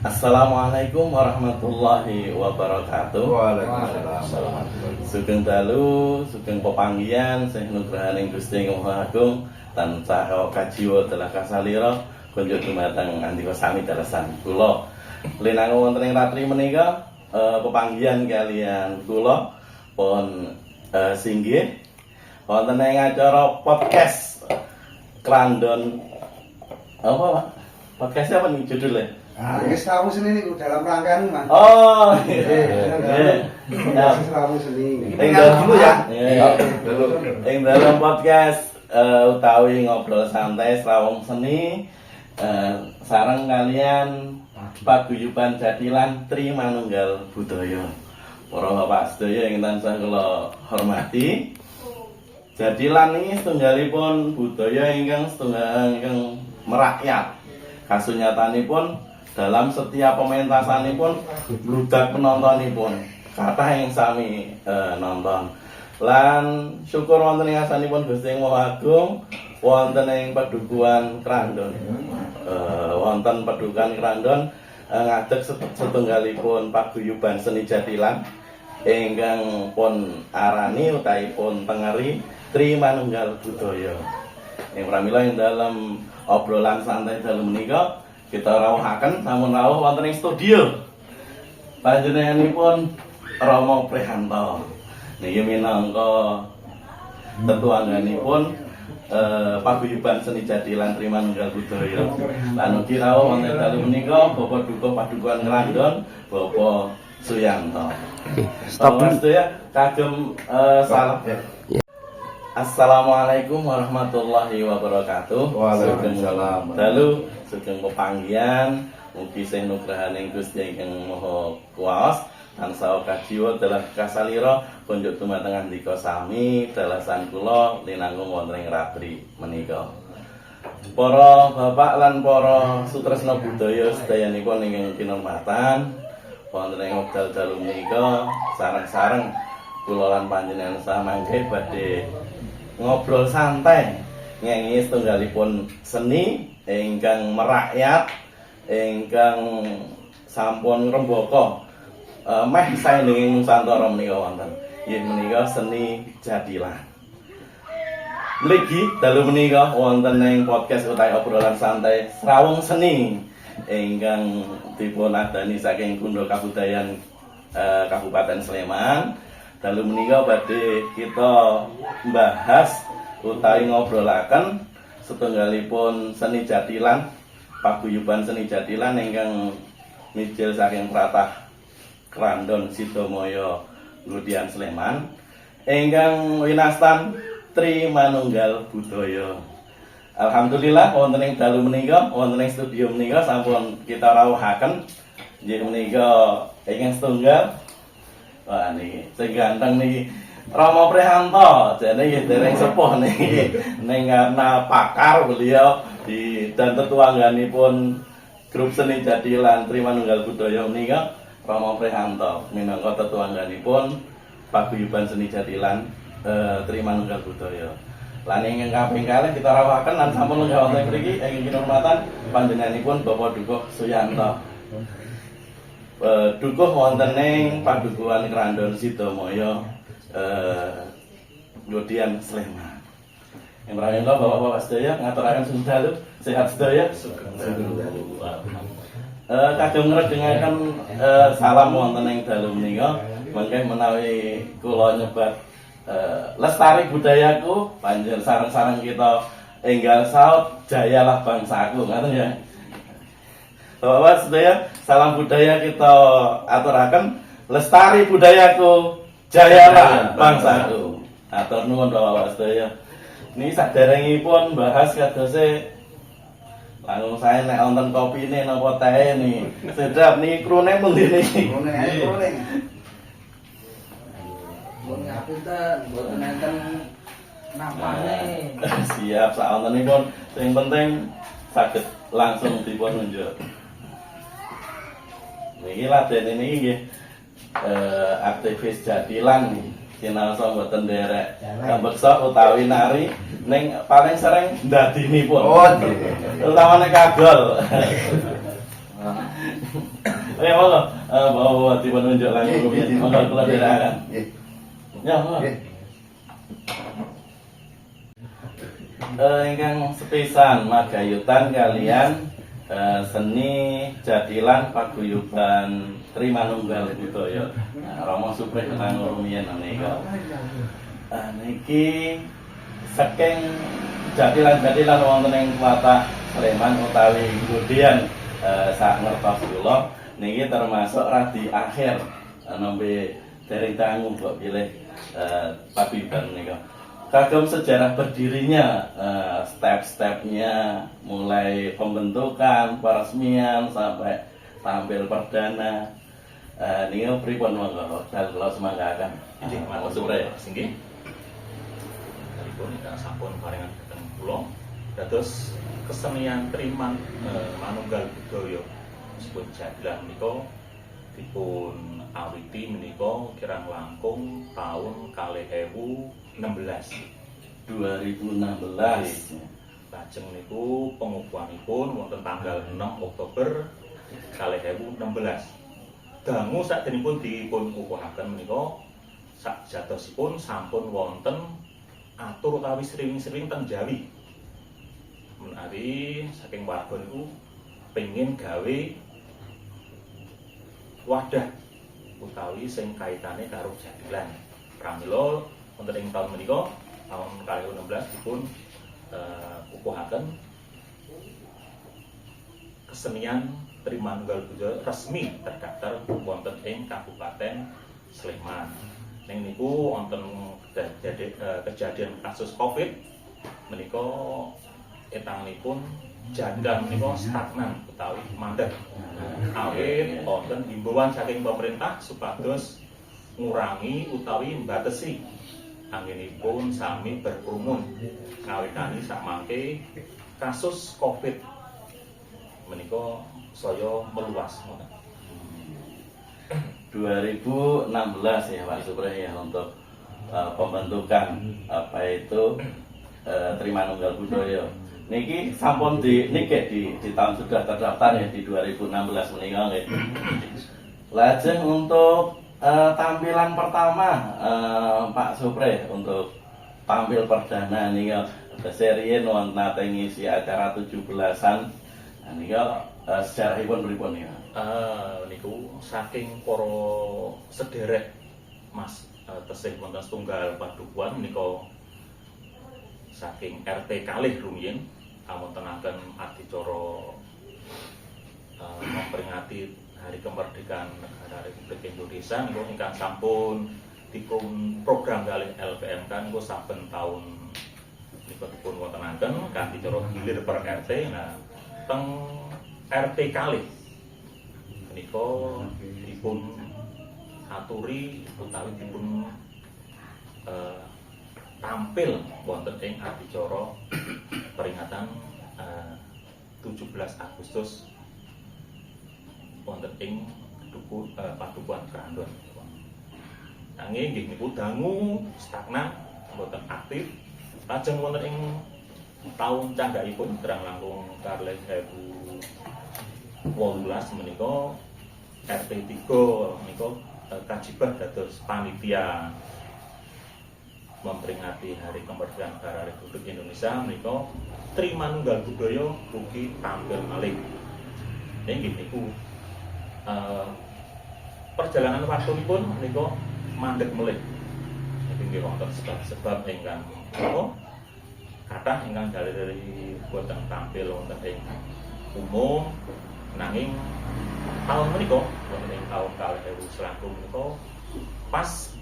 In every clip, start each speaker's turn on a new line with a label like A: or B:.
A: Assalamualaikum warahmatullahi wabarakatuh.
B: Waalaikumsalam.
A: Sugeng dalu, sugeng pepanggihan, sing nugrahaning Gusti Yang Maha Agung tansah kajiwa telah kasalira kunjuk dumateng andika sami dalesan kula. Linangun wonten ing ratri menika pepanggihan kalian kula pun singgih wonten ing acara podcast Krandon apa Pak? Podcastnya apa nih judulnya?
B: Ini seramu seni ini dalam rangkaian mas.
A: Oh,
B: Seramu seni.
A: Ing dulu ya. Ing dalam podcast utawi ngobrol santai Serawung Seni sareng kalian paguyuban jadilan Tri Manunggal Budaya. Para bapak sedaya ing tansah kula hormati. Jadilan ini setunggalipun budaya ingkang merakyat. Kasunyatanipun dalam setiap pementasanipun bludak penontonipun kathah yang sami nonton. Lan syukur wonten ing asanipun Gusti Maha Agung wonten ing Padukuhan Krandon. Wonten Padukuhan Krandon ngadeg setunggalipun paguyuban seni jadilan ingkang pun arani utawi pun tengeri Tri Manunggal Budaya. Ing pramila ing dalam obrolan santai dalem menika kita rawuhaken sampun rawuh wonten ing studio. Panjenenganipun Rama Prihanto. Niki minangka tetuangganipun paguyuban seni jadilan Tri Manunggal Budaya. Lan ugi rawuh wonten dalem menika Bapak Duka Padukuhan Krandon, Bapak Suyanto. Stop ya, kagem salam. Assalamualaikum warahmatullahi wabarakatuh.
B: Waalaikumsalam.
A: Dalu sugeng pepanggihan mugi sing nugrahaning Gusti ingkang Maha Kuwas tansah kajiwa dalah kasalira kunjuk dumateng andika sami dalasan kula linanggung wonten ing ratri menika. Para bapak lan para sutresna budaya sedayanipun ingkang kinurmatan wonten ing wekdal dalu menika sareng-sareng kula lan panjenengan samangke badhe ngobrol santai ngengi setunggalipun seni ingkang merakyat ingkang sampun rembaka meh saindenging Nusantara menika wonten inggih menika seni jadilan. Mligi dalu menika wonten ing podcast utawi obrolan santai Serawung Seni ingkang dipun adani saking Kundo Kabudayan Kabupaten Sleman. Dalu menika badhe kita mbahas utawi ngobrolaken setunggalipun seni jadilan, paguyuban seni jadilan ingkang mijil saking Pratah Krandon Sidomaya Ngludian Sleman ingkang winastan Tri Manunggal Budaya. Alhamdulillah wonten ing dalu menika, wonten ing studio menika sampun kita rawuhaken inggih menika ingkang setunggal. Wah niki sing ganteng niki Rama Prihanto, jane nggih dereng sepuh niki. Ning karena pakar beliau di dan tetuangganipun grup seni jadilan Tri Manunggal Budaya menika Rama Prihanto minangka tetuangganipun paguyuban seni jadilan Tri Manunggal Budaya. Lan ingkang kaping kalih kita rawuhaken lan sampun lenggah wonten mriki ingkang kinurmatan panjenenganipun Bapak Duka Suyanto. Dukuh wonten ing Padukuhan Krandon Sidomaya Ngludian Sleman. Ing pramila bapak-bapak sedaya ngaturaken sugeng dalu, sehat sedaya. Sugeng dalu. Kagem ngrejengaken salam wonten ing dalu menika, mengke menawi kula nyebat lestari budayaku, panjenengan sareng-sareng kita enggal saut jayalah bangsaku, ngoten ya. Bapak sedaya, salam budaya kita aturaken lestari budayaku, jayalah bangsaku. Atur nuwun Bapak sedaya. Niki saderengipun bahas kadose langsung saya nek wonten kopine napa teh niki. Sedap niki krune pundi niki?
B: Krune.
C: Mun ngapunten, mboten enten nampane.
A: Siap saontenipun sing penting saged langsung dipun nunjuk. Niki ladene niki nggih aktivis jadilan niki. Kinaosa mboten nderek kambeksa utawi nari ning paling sering ndadinipun. Oh, terutama nek kagol. monggo bawa dipun unjuk langkung rumiyin monggo kula dherekaken.
B: Nggih.
A: Ya, monggo.
B: Nggih.
A: Ingkang sepisan magayutan kalian seni jadilan paguyuban Trimanunggal Budaya. Nah, Rama Suprih langkung rumiyin menika. Niki saking jadilan-jadilan wonten ing Tlatah Sleman utawi Gudian sak ngertos kula niki termasuk radi akhir nembe dereng tanggung kok pilih paguyuban menika. Kagem sejarah berdirinya, step-stepnya mulai pembentukan, peresmian sampai tampil perdana. Niki pripun monggo kula semanggaken.
D: Inggih, matur
A: Suprih.
D: Inggih. Dalipun ingkang sampun paringan dhateng kula dados kesenian Trimanunggal Budaya disebut jadilan menika dipun awiti menika kirang langkung taun 2016.
A: 2016.
D: Lajeng niku pengukuhanipun wonten tanggal 6 Oktober 2016. Dangu sadenipun dipun ukuhaken menika sakjatosipun sampun wonten atur utawi sering-sering teng Jawi. Menawi saking warga niku pengin gawe wadah utawi sing kaitane karo jadilan. Pramila wonten ing taun menika taun 2016 dipun ukuhaken kesenian Trimanunggal Budaya resmi terdaftar wonten ing Kabupaten Sleman. Ning niku wonten kejadian kasus Covid menika etanganipun jadilan menika stagnan utawi mandek. Awit wonten himbauan saking pemerintah supados ngurangi utawi mbatesi anggenipun sami berkerumun kawitani sakmangke kasus Covid menika saya meluas.
A: 2016 ya Pak Suprih ya untuk pembentukan apa itu Trimanunggal Budaya. Niki sampun di tahun sudah terdaftar ya di 2016 menika nggih. Lajeng untuk tampilan pertama Pak Suprih untuk tampil perdana nika seriin wonten nate ngisi acara 17-an. Nika sejarahipun pripun nika?
D: Niku saking para sederek Mas tesih wonten setunggal padukuhan menika saking RT kalih rumiyin awontenaken adicara memperingati Hari Kemerdekaan Negara Republik Indonesia niku ingkang sampun dipun program kalih LPMK niku saben taun niku dipun wontenaken kanthi cara gilir per RT. Nah, teng RT kalih menika dipun aturi utawi dipun tampil wonten ing adicara peringatan 17 Agustus wonten ing Padukuhan Krandon. Nanging nggih niku dangu stagnan mboten aktif. Lajeng wonten ing taun candhakipun kirang langkung kalih 2018 menika RT 3 menika kajibah dados panitia memperingati Hari Kemerdekaan Negara Republik Indonesia menika Trimanunggal Budaya ugi tampil malih. Nggih niku perjalanan waktunipun menika mandheg melih. Nggih wonten sebab ingkang kathah ingkang dalih boten tampil wonten ing umum nanging taun menika wonten ing taun 2020 menika pas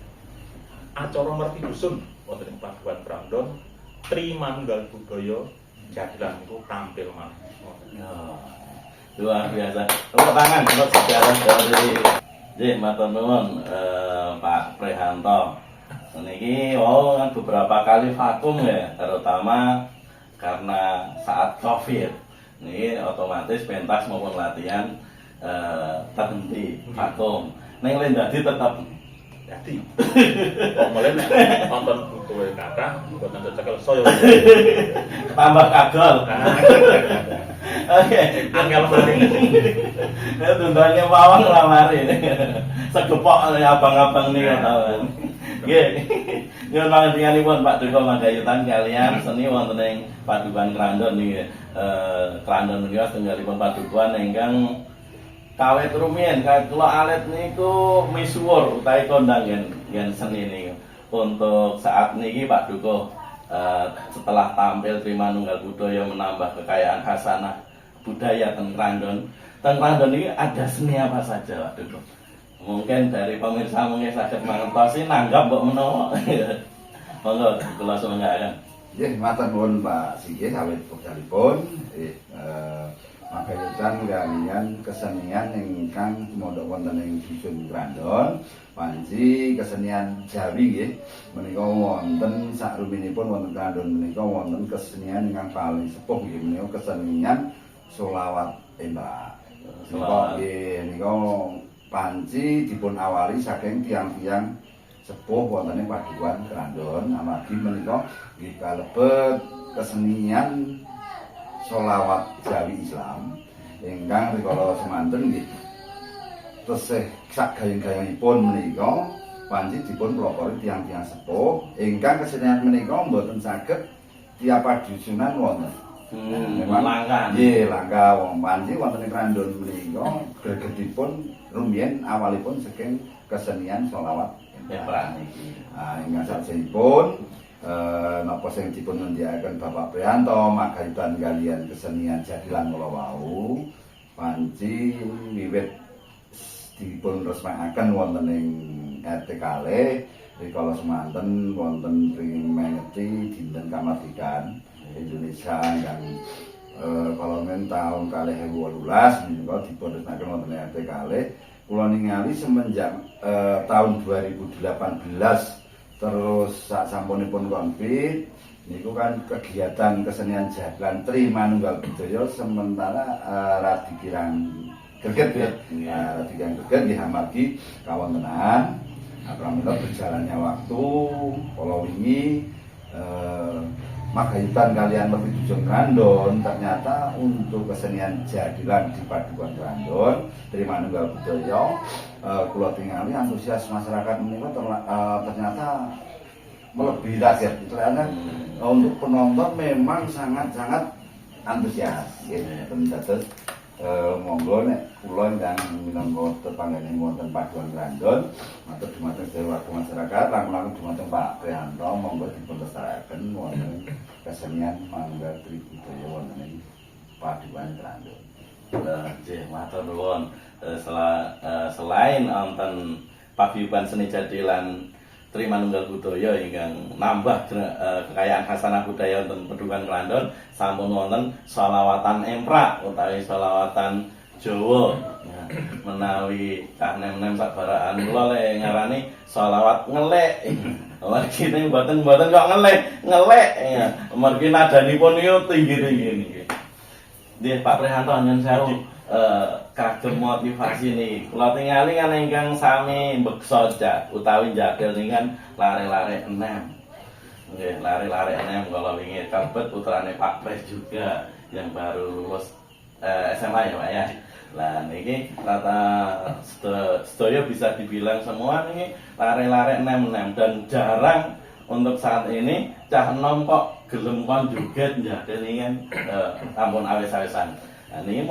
D: acara merti dusun wonten ing Padukuhan Krandon Trimanunggal Budaya jadilan niku tampil malih.
A: Luar biasa. Tepuk tangan untuk sejarah dari matur nuwun Pak Prihanto. Niki kan beberapa kali vakum ya, terutama karena saat Covid. Ini otomatis pentas maupun latihan terhenti vakum. Neng lain dadi tetap
D: Jadi kok mulai nek nonton butuhe kathah mboten cekel saya.
A: tambah kagol. Oke,
D: angel mari.
A: ya tundangnya pawang lah mari. Segepok abang-abang nih kawan. Nggih. Nyuwun pangertianipun Pak Duka Manggayutan kalian seni wonten ing Padukuhan Krandon niki. Krandon niku setunggalipun padukuhan ingkang kawit rumiyin kawit kula alit niku misuwur utawi kondang yen seni niku. Untuk saat niki Pak Duka setelah tampil Trimanunggal Budaya menambah kekayaan khasanah budaya teng Krandon. Teng Krandon ini ada seni apa saja Pak Duka? Mungkin dari pemirsa mungkin saged mangertosi nanggap mbok menawa. Monggo kula sumanggaken.
B: Nggih, matur nuwun Pak Sigih awit wekdalipun magayutan kalian kesenian ingkang mondok wonten ing dusun Krandon. Panci kesenian Jawi nggih menika wonten sakruminipun wonten Krandon menika wonten kesenian ingkang paling sepuh nggih menika kesenian solawat tembak. Solawat nggih nika panci dipun awali saking tiang-tiang sepuh wonten ing Padukuhan Krandon amargi menika nggih kalebet kesenian solawat Jawi Islam ingkang rikala semanten nggih tesih sak gayeng-gayengipun menika panci dipun pelopori tiang-tiang sepuh ingkang kesenian menika mboten saged tiap padusunan wonten. Memang
A: langka.
B: Nggih, langka wong panci wonten ing Krandon menika gregedipun rumiyin awalipun saking kesenian selawat
A: Tembak niki.
B: Ingkang salajengipun napa sing dipun ngendikaken Bapak Priyanto magayutan kalian kesenian jadilan kula wau panci wiwit dipun resmekaken wonten ing RT kalih rikala semanten wonten pringmengeti dinten kamardikan Indonesia yang kalau men tahun 2018 menika dipun resmekaken wonten ing RT kalih kula ningali semenjak tahun 2018 terus sak sampunipun konflik niku kan kegiatan kesenian jadilan Trimanunggal Budaya sementara radi kirang greget ya. Radi kirang greget nggih amargi kawontenan pramila berjalannya waktu kala wingi magayutan kalian lebih dusun Krandon ternyata untuk kesenian jadilan di Padukuhan Krandon Trimanunggal Budaya kula tingali antusias masyarakat menika ternyata melebihi target. Karena untuk penonton memang sangat-sangat antusias nggih dados monggo nek kula ingkang minangka tetanggane wonten Padukuhan Krandon matur dhumateng sedaya warga masyarakat langkung dhumateng Pak Priyanto monggo dipun lestariaken wonten kesenian mangga budaya wonten ing Padukuhan Krandon.
A: Nggih, matur nuwun. Selain wonten paguyuban seni jadilan Trimanunggal Budaya ingkang nambah kekayaan khasanah budaya wonten Padukuhan Krandon, sampun wonten selawatan emprak utawi selawatan Jawa. Menawi cah nem-nem sabaraan kula le ngarani selawat ngelek. Amargi ning mboten kok ngelek ya. Amargi nadanipun niku tinggi-tinggi niki. Nggih Pak Priyanto nyuwun sewu. Kagem motivasi niki kula tingali kan ingkang sami mbeksa utawi jadil niki kan lare-lare enem. Nggih, lare-lare enem kala wingi kalebet putrane Pak Pres juga yang baru lulus SMA ya Pak ya. Lah niki rata sedaya bisa dibilang semua niki lare-lare enem-enem dan jarang untuk saat ini cah enom kok gelem kon joget jadil niki kan ampun awis-awisan. Nah, ini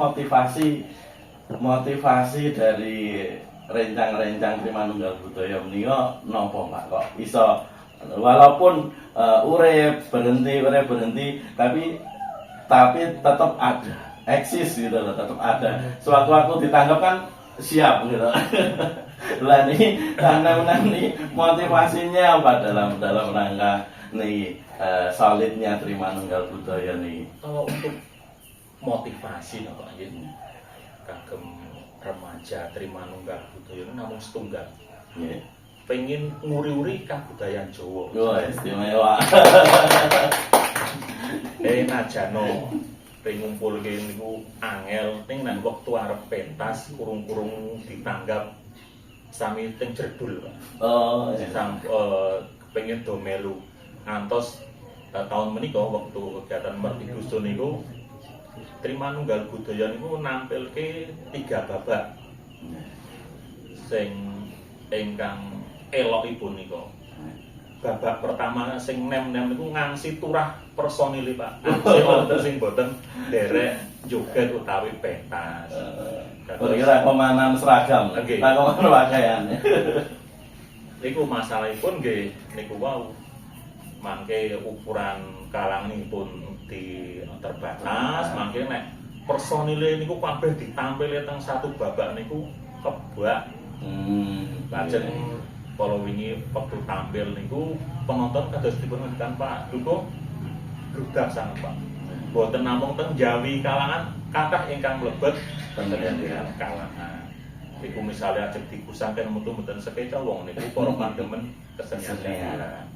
A: motivasi dari rencang-rencang Trimanunggal Budaya menika napa Pak kok iso walaupun urip berhenti tapi tetap ada eksis gitu loh, tetap ada sewaktu-waktu ditangkap kan siap gitu. Lah nih karena nih motivasinya apa dalam rangka nih solidnya Trimanunggal Budaya nih.
D: Kalau untuk motivasi napa nggih kagem remaja Trimanunggal Budaya namung setunggal.
A: Nggih.
D: Pengen nguri-uri kabudayaan Jawa.
A: Wah, istimewa.
D: Najano pengen ngumpulke niku angel ning nang wektu arep pentas kurung-kurung ditanggap sami teng jerdul, Pak.
A: Oh,
D: Pengen do melu ngantos tahun menika waktu kegiatan Merti Dusun niku Trimanunggal Budaya niku nampilke 3 babak sing ingkang elokipun nika. Babak pertama sing nem-nem niku ngangsi turah personil Pak. Sing wonten sing boten nderek joget utawi pentas.
A: Kira komanan seragam,
D: Nggih.
A: komanan pakaian.
D: Niku masalahipun nggih niku wau. Mangke ukuran kalanganipun terbatas, mangke nek personile niku kabeh ditampilke teng satu babak niku kebak. Lajeng kala wingi wektu tampil niku penonton kados dipun ngendikan Pak Duko grudak sanget Pak. Boten namung teng Jawi kalangan kathah ingkang mlebet teng kalangan. Iku misalnya ajeng dikusanken mutu mboten sekeca wong niku para pandemen kesenian jadilan.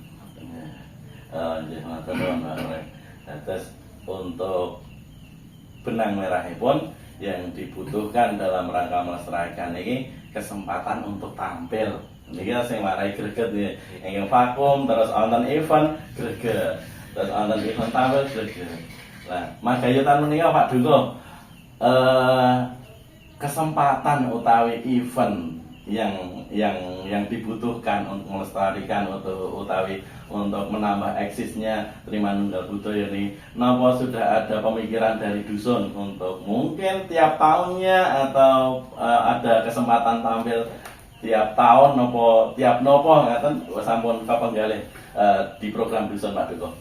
A: Nggih, matur nuwun Pak Rek. Terus untuk benang merahipun yang dibutuhkan dalam rangka melestarikan ini kesempatan untuk tampil. Niki sing marai greget nggih. Ingkang vakum terus wonten event greget. Terus wonten event tampil greget. Lah, magayutan menika Pak Duko kesempatan utawi event yang dibutuhkan untuk melestarikan untuk menambah eksisnya Trimanunggal Budaya ini. Napa sudah ada pemikiran dari dusun untuk mungkin tiap tahunnya atau ada kesempatan tampil tiap tahun tiap nopo ngaten sampun kapenggalih di program dusun Pak Duko.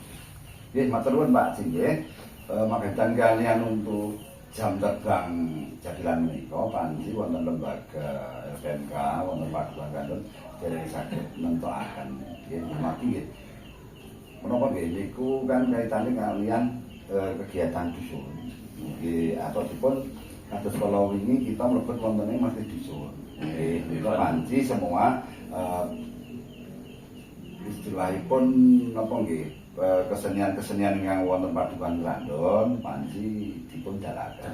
B: Nggih, matur nuwun Pak Jin nggih. Magatan kalian untuk jam terbang jadilan menika panci wonten lembaga LPMK wonten Paduan Kandun dereng saged nentokaken yen mati nggih. Menapa nggih niku kan kaitane kalian kegiatan dusun. Nggih ataupun kados kala wingi kita mlebet wonten ing masjid dusun. Nggih, nika panci semua istilahipun napa nggih kesenian-kesenian yang wonten Paduan Kandun panci dipun dalaken.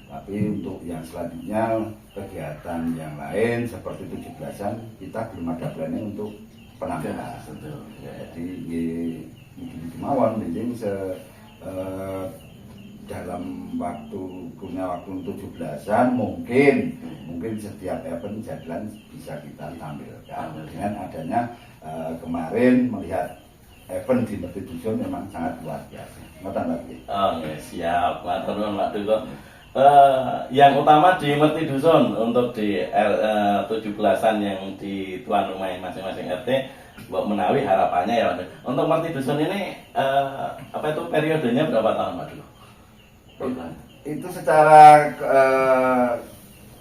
B: Tapi untuk yang selanjutnya kegiatan yang lain seperti 17-an kita belum ada planning untuk penampilan. Jadi iki mawon mending dalam punya waktu 17-an mungkin setiap event jadilan bisa kita tampilkan. Dengan adanya kemarin melihat event di Merti Dusun memang sangat luar biasa. Ngoten lagi.
A: Oh, siap. Matur nuwun Pak Duko. Yang utama di Merti Dusun untuk di 17-an yang di tuan rumah masing-masing RT, Mbak menawi harapannya ya untuk Merti Dusun ini apa itu periodenya berapa tahun Pak Duko?
B: Itu secara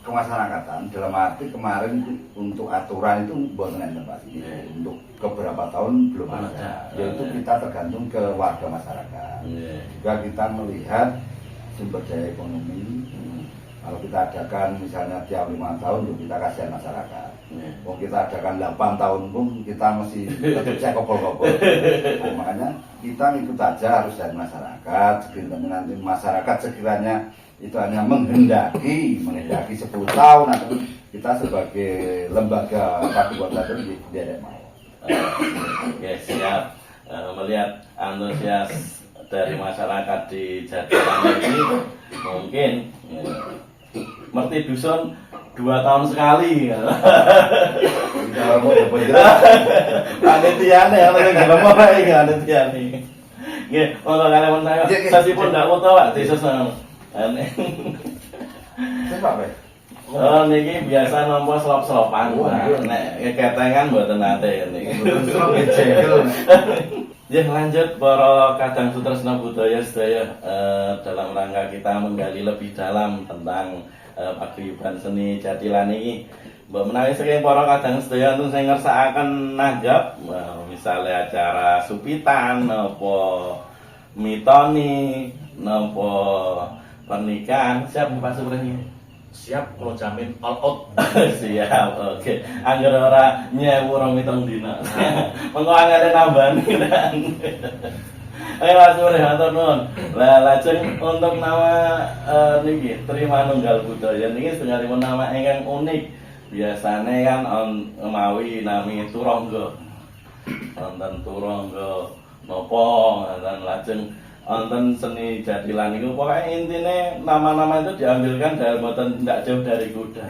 B: kemasyarakatan dalam arti kemarin untuk aturan itu mboten enten Pak. Untuk beberapa tahun belum ada. Yaitu kita tergantung ke warga masyarakat. Juga kita melihat sumber daya ekonomi. Kalau kita adakan misalnya tiap 5 tahun kita kasihan masyarakat. Kalau kita adakan 8 tahun pun kita mesti tetap cek kopol-kopol. Nah, makanya kita ikut aja harus dari masyarakat. Sekiranya nanti masyarakat sekiranya itu hanya menghendaki 10 tahun atau kita sebagai lembaga Paduan Kandun tidak mau.
A: Oke, siap. Melihat antusias dari masyarakat di Jatilan ini mungkin Merti Dusun 2 tahun sekali. Panitiane ya, kalau mau panitiane. Nggih, untuk kalian saya pun ndak mau tahu Pak, Yesus Oh niki biasa nampa selop-selopan. Nek ketengan mboten nate niki. Ya lanjut para kadang sutresna budaya sedaya dalam rangka kita menggali lebih dalam tentang paguyuban seni Jatilan ini. Mbak menawi saking para kadang sedaya untuk sing ngersakaken nanggap misalnya acara supitan napa mitoni napa pernikahan siap Pak Supreni.
D: Siap kalau jamin all out.
A: Siap, oke. Angger ora nyewu 2 dina. Mengko angere nambani. Ayo Mas Supreni matur nuwun. Lah lajeng untuk nama niki Trimanunggal Budaya niki setunggalipun nama ingkang unik. Biasane kan mawi nami Turangga. Wonten Turangga napa dan lajeng wonten seni jadilan itu pokoknya intinya nama-nama itu diambilkan dari boten tidak jauh dari kuda.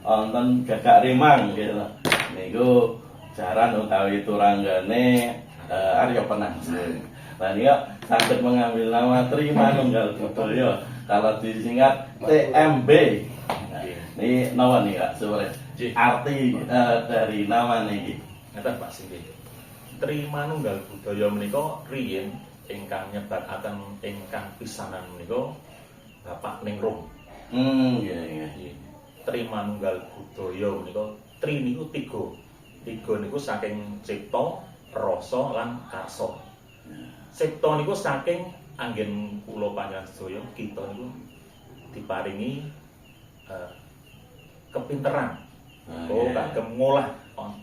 A: Wonten Gagak Rimang gitu. Niku jaran utawi turanggane Arya Penangsang. Nah niku saged mengambil nama Tri Manunggal Budaya. Kalau disingkat TMB. Nah, ini nawa nih Kak sore. Arti dari nama niki.
D: Ngeten Pak Singgi. Tri Manunggal Budaya menika riyin ingkang nyebataken ingkang pisanan menika Bapak Ningrum.
A: Iya iya.
D: Tri Manunggal Budaya menika tri niku tiga. Tiga niku saking cipta, rasa lan karsa. Cipta niku saking anggen kula panjenengan sedaya kita niku diparingi kepinteran. Kagem ngolah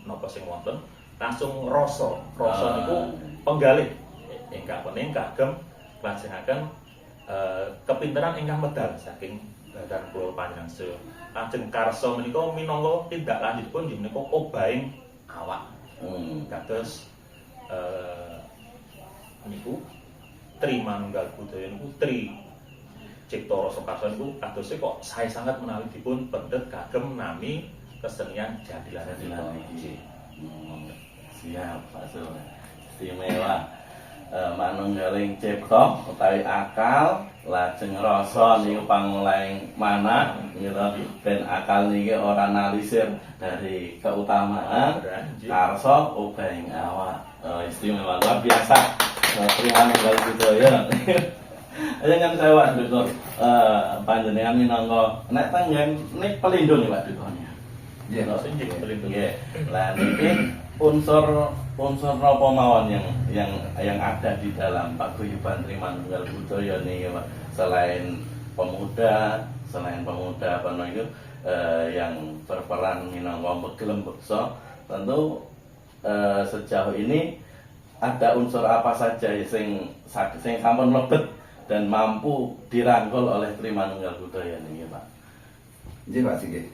D: napa sing wonten langsung rasa. Rasa niku penggalih ingkang pening kagem lajengaken kepinteran ingkang medal saking badan kula panjenengan sedaya. Lajeng karsa menika minangka tindak lanjutipun nggih menika obahing awak. Kados niku Tri Manunggal Budaya niku tri cipta rasa karsa niku kadose kok sae sanget menawi dipun pendet kagem nami kesenian jadilan niki.
A: Siap Pak Sur. Istimewa. Manunggaling cipta utawi akal lajeng rasa niku pangulaing mana gitu. Ben akal niki ora nalisir dari keutamaan karsa obahing awak. Istimewa luar biasa. Tri Manunggal Budaya. Aja kan saya Pak Duko panjenengan minangka nek tanggen nek pelindung Pak Duko.
D: Iya, sing pelindung.
A: Nggih. Lah niki unsur napa mawon yang ada di dalam paguyuban Tri Manunggal Budaya niki Pak. Selain pemuda apa itu yang berperan minangka begelem beksa, tentu sejauh ini ada unsur apa saja sing sampun mlebet dan mampu dirangkul oleh Tri Manunggal Budaya niki Pak.
B: Nggih Pak Singgi,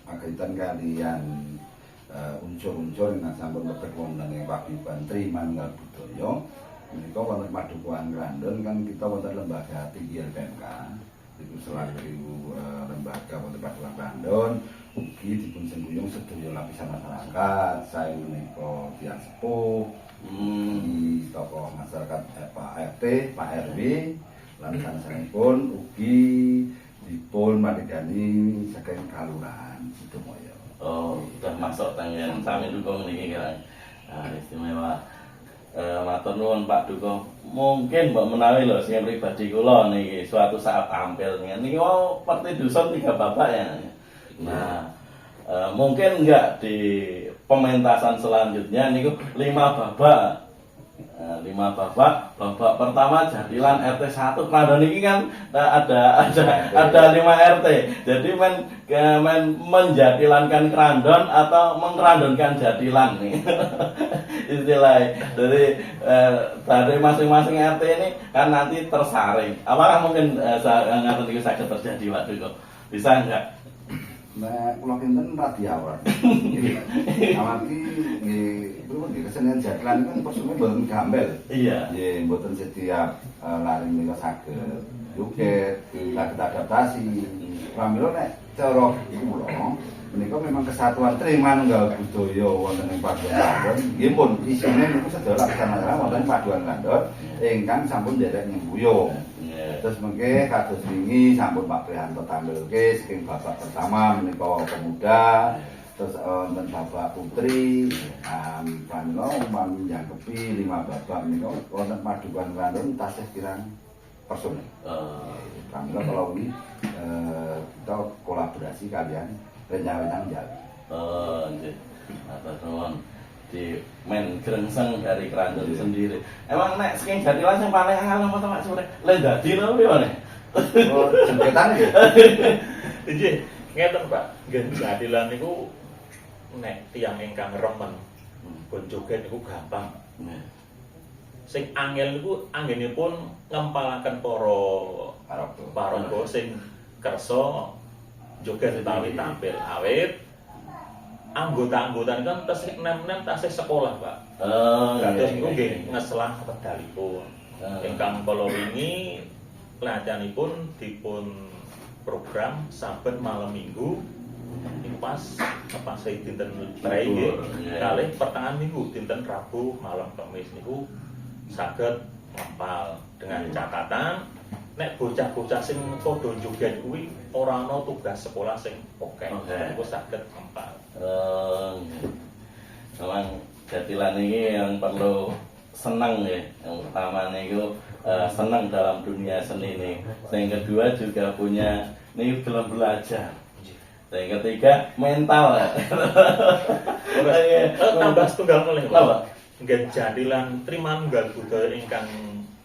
B: kaitan kalian unsur-unsur yang sampun mlebet wonten ing paguyuban Tri Manunggal Budaya menika wonten Padukuhan Grandon kan kita wonten lembaga tinggi LPMK itu selaku lembaga wonten Padukuhan Grandon ugi dipun sembuyung sedaya lapisan masyarakat saya menika tiyang sepuh di tokoh masyarakat Pak RT, Pak RW lan sanesipun ugi dipun madegani saking kalurahan Sidomaya.
A: Oh, sudah masuk tanggihan sami dukung niki kan. Istimewa. Matur nuwun Pak Duko. Mungkin mbok menawi lho sing pribadi kula niki suatu saat tampil niki mau partai dusun 3 bapak ya. Nah, mungkin enggak di pementasan selanjutnya niku 5 babak. 5 babak pertama jadilan RT 1 Krandon ini kan ada 5 RT. Jadi menjadilankan Krandon atau mengkrandonkan jadilan nih. Istilahnya. Jadi dari masing-masing RT ini kan nanti tersaring. Apakah mungkin ngaten iki saged terjadi waktu itu? Bisa enggak?
B: Nah, kula kinten radiawan. Amargi nggih pripun nggih kesenian jadilan kan persune mboten gambel.
A: Iya.
B: Nggih mboten setiap lari menika saged joget, saged adaptasi. Pramila nek cara kula menika memang kesatuan Tri Manunggal Budaya wonten ing Padukuhan Grandon. Nggih pun isine niku sedaya lapisan masyarakat wonten Padukuhan Grandon ingkang sampun nderek nyembuyung. Terus mengke kados wingi sampun Pak Prihanto tampilke saking babak pertama menika pemuda, terus wonten babak putri, pramila umpami nyangkepi 5 babak menika wonten Padukuhan Grandon tasih kirang personel. Pramila kalau wingi kita kolaborasi kalian rencana Jawi.
A: Nggih. Matur nuwun. Di men grengseng dari Krandon sendiri. Emang nek saking jadilan sing paling angel apa to Pak Sore? Le dadi lho piye ne?
B: Oh, jempetan nggih.
D: Nggih, ngeten Pak. Nggih jadilan niku nek tiyang ingkang remen pun joget niku gampang. Sing angel niku anggenipun ngempalaken para paraga sing kersa joget utawi tampil awit anggota-anggota kan tasih nem-nem tasih sekolah, Pak. Kados niku nggih ngeslah pedalipun. Ingkang kala wingi latihanipun dipun program saben malam Minggu ing pas dinten Trai nggih kalih pertengahan minggu dinten Rabu malam Kamis niku saged ngempal dengan catatan nek bocah-bocah sing padha joget kuwi ora ana tugas sekolah sing oke niku saged ngempal.
A: Memang Jatilan ini yang perlu senang ya. Yang pertama niku senang dalam dunia seni ini. Yang kedua juga punya ini belum belajar. Yang ketiga mental.
D: Tambah setunggal malih.
A: Napa?
D: Nggih Jatilan Trimanunggal Budaya ingkang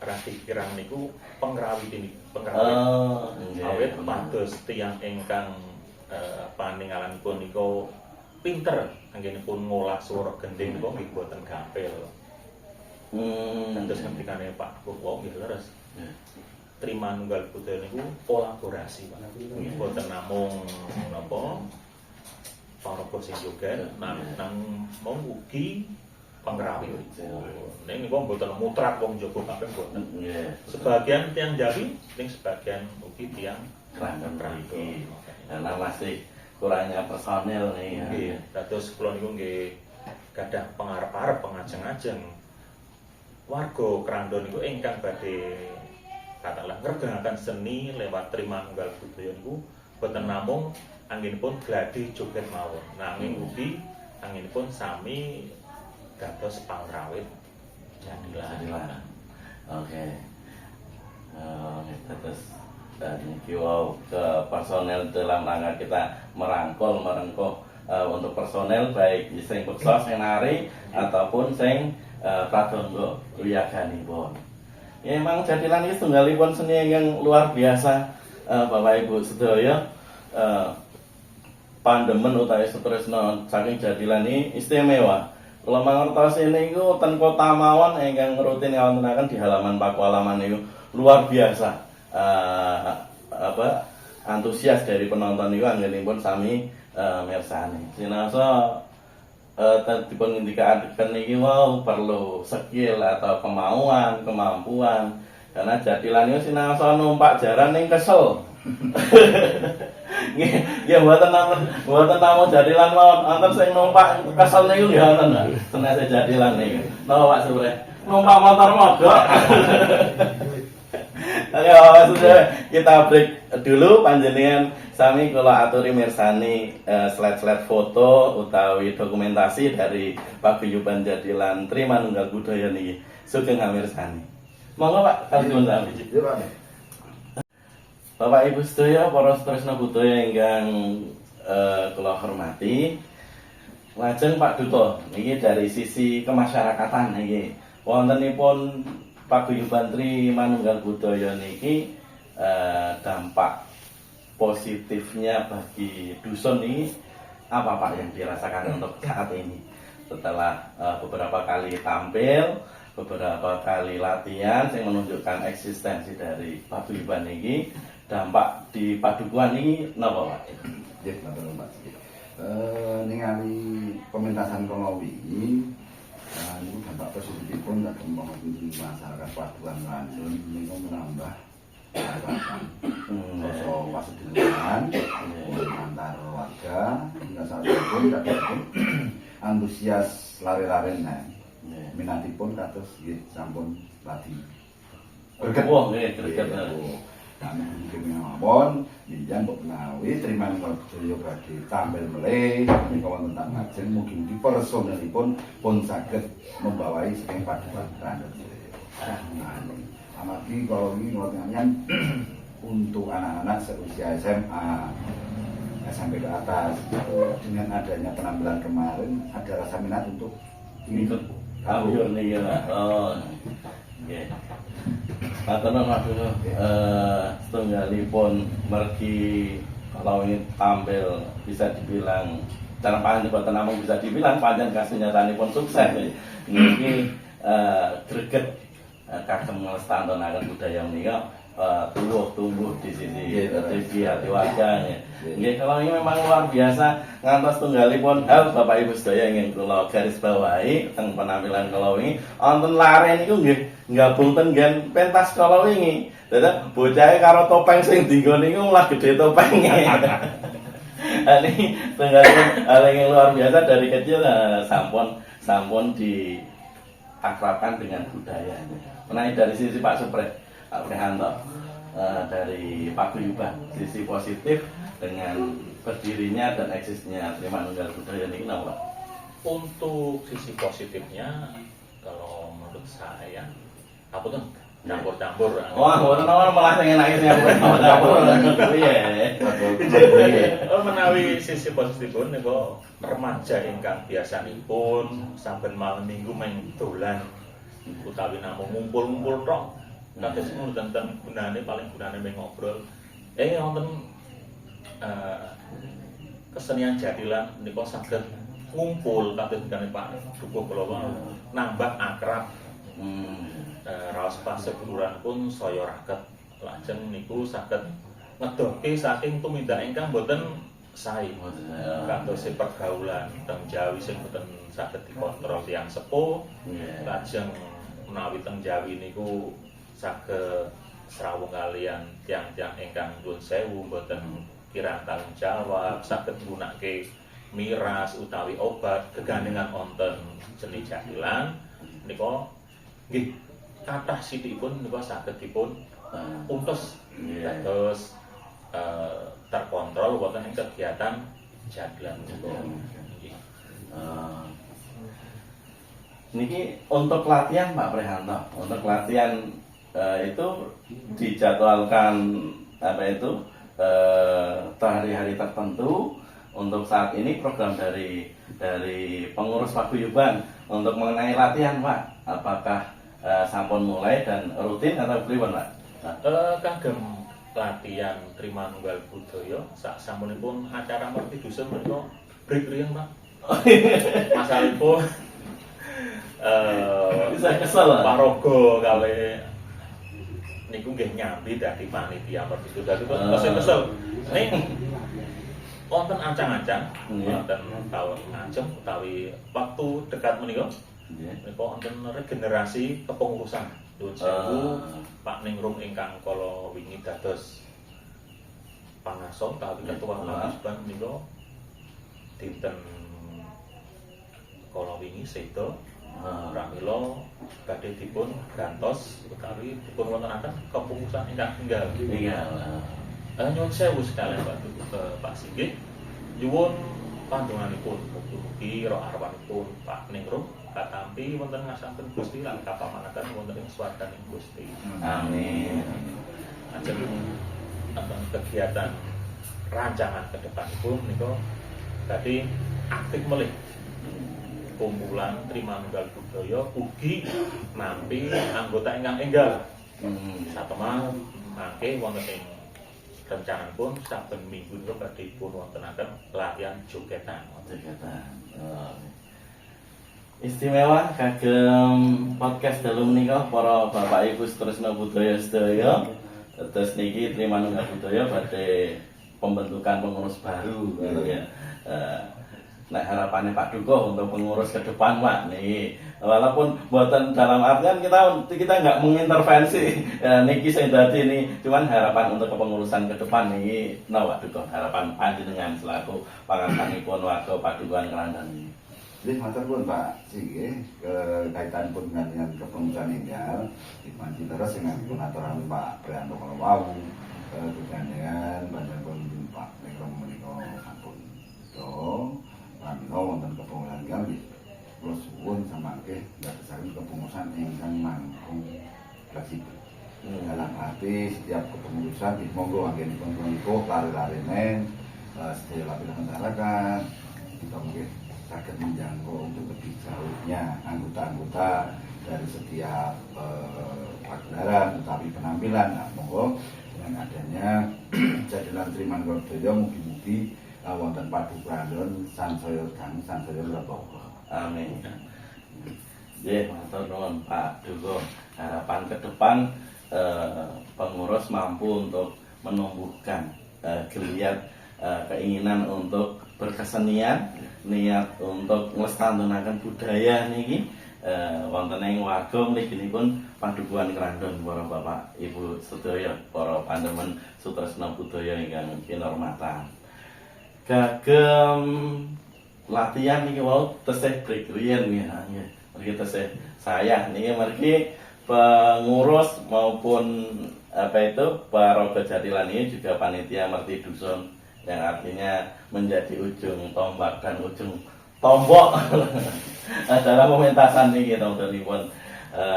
D: radi kirang niku pengrawit ini, pengrawit. Awit pados tiyang ingkang paninggalanipun niku pinter anggenipun ngolah swara gendhing niku nggih boten gampil. Terus ngendikane Pak Kuwo nggih leres. Trimanunggal Budaya niku kolaborasi Pak. Nggih boten namung napa para sing joget nang mung ugi pengrawit. Ning niku mboten mutrak wong Jawa kabeh mboten. Sebagian tiyang Jawi, ning sebagian ugi tiyang Rangkep.
A: Karena masih kurangnya personel nih.
D: Nggih, dados kula niku nggih gadah pangarep-arep pengajeng-ajeng warga Krando niku ingkang badhe katakanlah ngregangaken seni lewat Trimanunggal Budaya niku boten namung anggenipun gladi joget mawon, nanging ugi anggenipun sami dados pangrawit Jatilan.
A: Oke. Terus niki wow ke personel dalam rangka kita merangkul untuk personel baik sing beksa sing nari ataupun sing pradonga wiyaganipun. Ya emang Jatilan iki tunggalipun seni yang luar biasa Bapak Ibu sedaya. Pandemen utawi Sutrisno saking Jatilan ini istimewa. Kalau mangertos ini itu ten kota mawon ingkang rutin ngawontenaken di halaman Pakualaman itu luar biasa. Antusias dari penonton itu anggenipun sami mirsani. Sinasa dipun ngendikaken niki wow perlu skill atau kemampuan. Karena Jatilan itu sinasa numpak jaran ning kesel. Nggih mboten namung Jatilan mawon, wonten sing numpak kesel niku nggih wonten. Senese Jatilan niku. Napa Pak Supre? Numpak motor mogok. Oke, sudah kita break dulu panjenengan sami kula aturi mirsani slide-slide foto utawi dokumentasi dari paguyuban Jatilan Trimanunggal Budaya niki. Sugeng mirsani. Monggo Pak, kangge sami. Bapak Ibu sedaya para Sutrisno Budaya ingkang kula hormati. Lajeng Pak Duto niki dari sisi kemasyarakatan niki wontenipun paguyuban Trimanunggal Budaya niki dampak positifnya bagi dusun ini apa Pak yang dirasakan untuk saat ini setelah beberapa kali tampil, beberapa kali latihan yang menunjukkan eksistensi dari paguyuban ini, dampak di Padukuhan ini napa Pak?
B: Nggih, matur Pak. Ningali pementasan kala wingi niku dampak positifipun kagem masyarakat Padukuhan Lanjun niku menambah harapan rasa paseduluran antar warga hingga saatipun kagem antusias lare-laren minatipun kados nggih sampun ladi greget
A: greget.
B: Kami mungkin mawon, minjan kok menawi Trimanunggal Budaya badhe tampil melih menika wonten teng ngajeng mugi personelipun pun saged membawai saking Padukuhan Krando. Amargi kalau ini ngoten untuk anak-anak seusia SMA sampai ke atas dengan adanya penampilan kemarin ada rasa minat untuk
A: ikut kabur nih ya. Oh, nggih. Katakan maksudnya setunggalipun mergi kalau ini tampil bisa dibilang cara panjang buat namung bisa dibilang panjang kasihnya pun sukses ini greget kagem nglestanturaken budaya menika tumbuh di sisi
B: Iya,
A: di hati warga. Ya.
B: Iya.
A: Nggih, kalau ini memang luar biasa ngantos tunggalipun hal Bapak Ibu sedaya ingin kula garis bawahi teng penampilan kula wingi wonten lare niku nggih gabung ten pentas kala wingi. Dadi bocahe karo topeng sing dienggo niku malah gede topenge. Ini tunggalipun hal yang luar biasa dari kecil sampun diakrabkan dengan budaya. Menawi dari sisi Pak Supret, Pak Prihanto, dari paguyuban sisi positif dengan berdirinya dan eksisnya Trimanunggal Budaya ini kenapa?
D: Untuk sisi positifnya, kalau menurut saya, apa tuh campur-campur.
A: Wah, mboten awal malah sing enake sing campur. Iya.
D: Menawi sisi positifipun niku remaja ingkang biasanipun saben malam minggu main dolan utawi namung ngumpul-ngumpul tok. Kados ngono tenten gunane paling gunane main ngobrol. Wonten kesenian jadilan niku saged ngumpul kados dene Pak Dukuh kula nambah akrab. Raos paseduluran pun saya raket lajeng niku saged ngedohke saking tumindak ingkang boten sae. Kados pergaulan teng Jawi sing boten saged dikontrol tiyang sepuh. Lajeng menawi teng Jawi niku saged srawung kalian tiang-tiang ingkang nyuwun sewu boten kirang tanggung jawab, saged nggunakake miras utawi obat gegandhengan wonten seni jadilan nika nggih kathah sithikipun nika saged dipun untus dados terkontrol wonten ing kegiatan jadilan niku.
A: Niki untuk latihan Pak Prihanto, untuk latihan itu dijadwalkan hari-hari tertentu. Untuk saat ini program dari pengurus paguyuban untuk mengenai latihan Pak, apakah sampun mulai dan rutin atau pripun Pak?
D: Kagem latihan Trimanunggal Budaya sak sampunipun acara merti dusun menika brik-riyen Pak. Masalahipun
A: Bisa kesel Pak.
D: Paraga kali niku nggih nyambi dadi panitia merti dusun. Dadi kesel. Ning wonten ancang-ancang wonten taun ngajeng utawi waktu dekat menika niku wonten regenerasi kepengurusan Nuwun sewu Pak Ningrum ingkang kala wingi dados pangaso utawi ketua paguyuban menika dinten kala wingi seda pramila badhe dipun gantos utawi dipun wontenaken kepengurusan ingkang enggal. Nyuwun sewu sekalian Pak Singgih, nyuwun panjenenganipun mugi-mugi roh arwanipun Pak Ningrum katampi wonten ngasanten Gusti lan kapamanaken wonten ing swarganing Gusti.
A: Amin.
D: Ajeng wonten kegiatan rancangan ke depanipun nika dadi aktif melih kumpulan Trimanunggal Budaya ugi nampi anggota ingkang enggal. Satemah mangke wonten ing rencana pun saben minggu niku badhe dipun wontenaken latihan jogetan.
A: Istimewa kagem podcast dalu menika para Bapak Ibu Tresna Budaya sedaya. Terus niki Trimanunggal Budaya badhe pembentukan pengurus baru ya. Nah harapannya Pak Dukuh untuk pengurus ke depan Pak nih, walaupun buatan dalam artian kita nggak mengintervensi niki sing dadi ini, cuman harapan untuk kepengurusan ke depan nih, nah Pak Dukuh harapan panjenengan selaku pangantanipun warga Padukuhan Kelantan ini.
B: Jadi matur pun Pak Singgih kaitan pun dengan kepengurusan enggal dipanci terus dengan penaturan Pak Prihanto kalau wau dengan panjenengan Pak Ningrum menika sampun dong. Pramila wonten kepengurusan enggal kula suwun samangke ndadosaken kepengurusan ingkang langkung fleksibel. Dalam arti setiap kepengurusan monggo anggenipun menika lare-larene sedaya lapisan masyarakat kita mungkin akan menjangkau untuk lebih jauhnya anggota-anggota dari setiap pagelaran tetapi penampilan. Nah, monggo dengan adanya jadilan Trimanunggal Budaya mugi-mugi wonten padukaning sansaya kang sansaya lepopo.
A: Amin. Nggih, matur nuwun Pak Dukuh. Harapan ke depan pengurus mampu untuk menumbuhkan geliat keinginan untuk berkesenian, niat untuk nglestarenaken budaya niki wonten ing warga mliginipun Padukuhan Krandon para Bapak Ibu sedaya para pandemen sutresna budaya ingkang kinurmatan. Kagem latihan niki wau tesih brigriyen nggih. Mriki tesih saya niki mriki pengurus maupun para Jatilan ini juga panitia merti dusun yang artinya menjadi ujung tombak dan ujung tombok dalam pementasan niki teman-teman.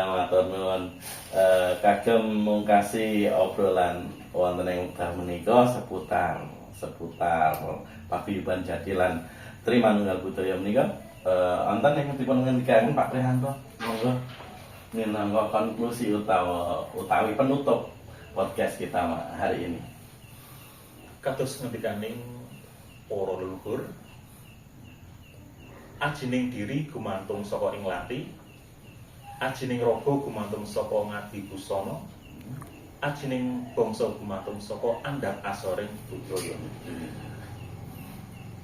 A: Matur nuwun kagem mungkasi obrolan wonten ing wekdal menika seputar paguyuban Jatilan Trimanunggal Budaya menika wonten ing dipun ngendikaken Pak Prihanto monggo minangka konklusi utawi penutup podcast kita hari ini.
D: Kados ngendikaning para leluhur, ajining diri gumantung saka ing lati, ajining raga gumantung saka ngadi busana, ajining bangsa gumantung saka andhap asoring budaya.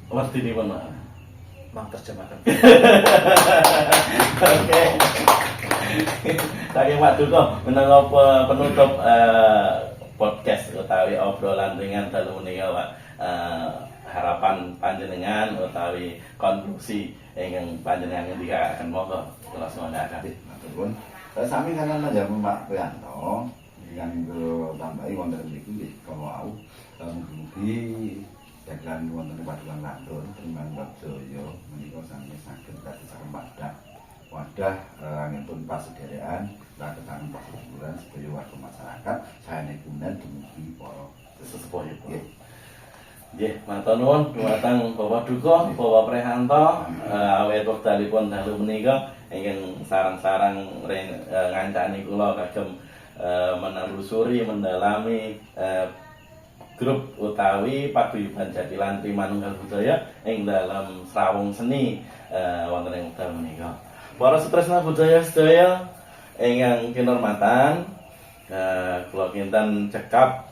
A: Wertinipun Pak.
D: Mangterjemahaken.
A: Oke. Saking Pak Duko menanggapi penutup podcast utawi obrolan dengan dalu menika Pak, harapan panjenengan utawi konklusi ingkang panjenengan ngendikaken monggo kula suwunake.
B: Matur nuwun. Sami kanan njamu Pak Priyanto ingkang kula tambahi wonten mriku nggih kala wau mugi-mugi Jatilan wonten ing Padukuhan Krandon Trimanunggal Budaya menika sami saged dadosaken wadah anggenipun pasederekan lakonan perkumpulan sedaya warga masyarakat saenekunen dumugi para
A: Sesepuh nggih. Nggih, matur nuwun dhumateng Bapak Duka, Bapak Prihanto, awit wekdalipun dalu menika ingkang sareng-sareng ngancani kula kagem menelusuri mendalami grup utawi Paguyuban Jatilan Trimanunggal Budaya ing dalam srawung seni wonten ing wekdal menika. Para sutresna budaya sedaya ingkang kinurmatan, kula kinten cekap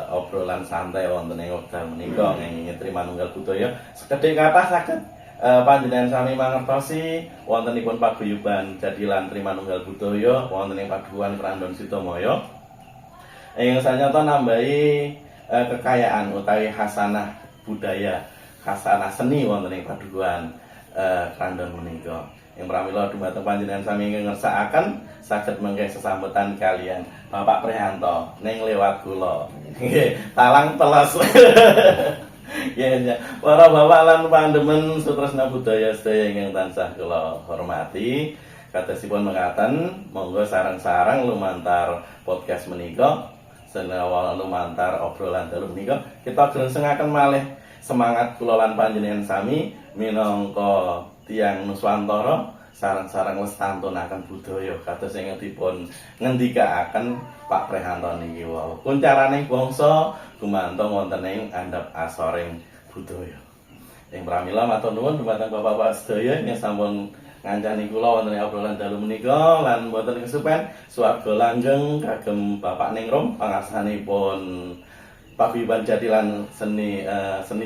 A: obrolan santai wonten ing wekdal menika ing Trimanunggal Budaya. Sekedhik kathah saged panjenengan sami mangertosi wontenipun Paguyuban Jatilan Trimanunggal Budaya wonten ing Padukuhan Krandon Sidomaya. Ingkang sanyata nambahi kekayaan utawi khasanah budaya, khasanah seni wonten ing Padukuhan Krandon menika. Ing pramila dumateng panjenengan sami ngersakaken saged mengke sesambutan kalian Bapak Prihanto ning lewat kula. Nggih, talang telas. Ya, para bapak lan pandemen sutresna budaya sedaya ingkang tansah kula hormati, katosipun mekaten, monggo sareng-sareng lumantar podcast menika, senawa lumantar obrolan dalu menika, kita glensengaken malih semangat kula lan panjenengan sami minangka tiyang Nuswantara sareng-sareng lestantunaken budaya kados ingkang dipun ngendikaaken Pak Prihanto niki wau. Kuncaraning bangsa gumantung wonten ing andhap asoring budaya. Ing pramila matur nuwun dumateng Bapak-bapak sedaya ingkang sampun ngancani kula wonten ing obrolan dalu menika lan mboten kesupen swarga langgeng kagem Bapak Ningrum pangarsanipun Paguyuban Jatilan seni